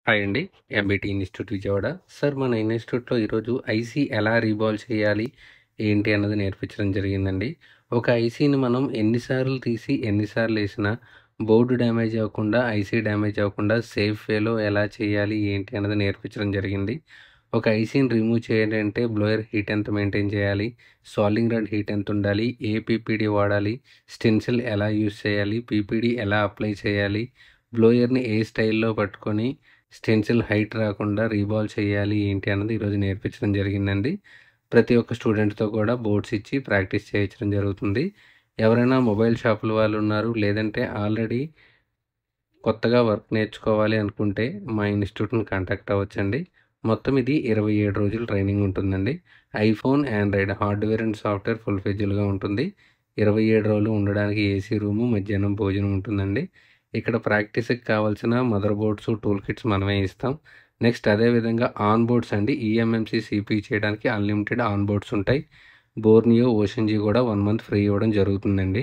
Hi అండి. MBT institute Vijayawada. Sir మన ఇన్‌స్టిట్యూట్‌లో ఈరోజు ఐసీ ఎలా రీబాల్ చేయాలి, ఏంటి అన్నది నేర్పించడం జరిగిందండి. ఒక ఐసీని మనం ఎన్ని సార్లు తీసి, ఎన్ని సార్లేసినా బోర్డ్ డ్యామేజ్ అవ్వకుండా, ఐసీ డ్యామేజ్ అవ్వకుండా సేఫ్ వేలో ఎలా చేయాలి, ఏంటి అన్నది నేర్పించడం జరిగింది. ఒక ఐసీని రిమూవ్ చేయాలంటే బ్లోయర్ హీట్ ఎంత మెయింటైన్ చేయాలి, సాలింగ్ రాడ్ హీట్ ఎంత ఉండాలి, ఏ పీపీడీ వాడాలి, స్టెన్సిల్ ఎలా యూజ్ చేయాలి, పీపీడీ ఎలా అప్లై చేయాలి, బ్లోయర్‌ని ఏ స్టైల్‌లో పట్టుకొని స్టెన్సిల్ హైట్ రాకుండా రీబాల్ చేయాలి ఏంటి అన్నది ఈరోజు నేర్పించడం జరిగిందండి. ప్రతి ఒక్క స్టూడెంట్‌తో కూడా బోర్డ్స్ ఇచ్చి ప్రాక్టీస్ చేయించడం జరుగుతుంది. ఎవరైనా మొబైల్ షాపుల వాళ్ళు ఉన్నారు, లేదంటే ఆల్రెడీ కొత్తగా వర్క్ నేర్చుకోవాలి అనుకుంటే మా ఇన్‌స్టిట్యూట్‌ని కాంటాక్ట్ అవ్వచ్చండి. మొత్తం ఇది 27 రోజులు ట్రైనింగ్ ఉంటుందండి. IPhone, android hardware and software full ఫ్లెడ్జ్డ్‌గా ఉంటుంది. 27 రోజులు ఉండడానికి ఏసీ రూము, మధ్యాహ్నం భోజనం ఉంటుందండి. ఇక్కడ ప్రాక్టీస్‌కి కావాల్సిన మదర్ బోర్డ్స్, టూల్ కిట్స్ మనమే ఇస్తాం. నెక్స్ట్ అదే విధంగా ఆన్ బోర్డ్స్ అండి. ఈఎంఎంసీ, సీపీయూ చేయడానికి అన్‌లిమిటెడ్ ఆన్ బోర్డ్స్ ఉంటాయి. బోర్నియో, ఓషన్ జీ కూడా 1 మంత్ ఫ్రీ ఇవ్వడం జరుగుతుందండి.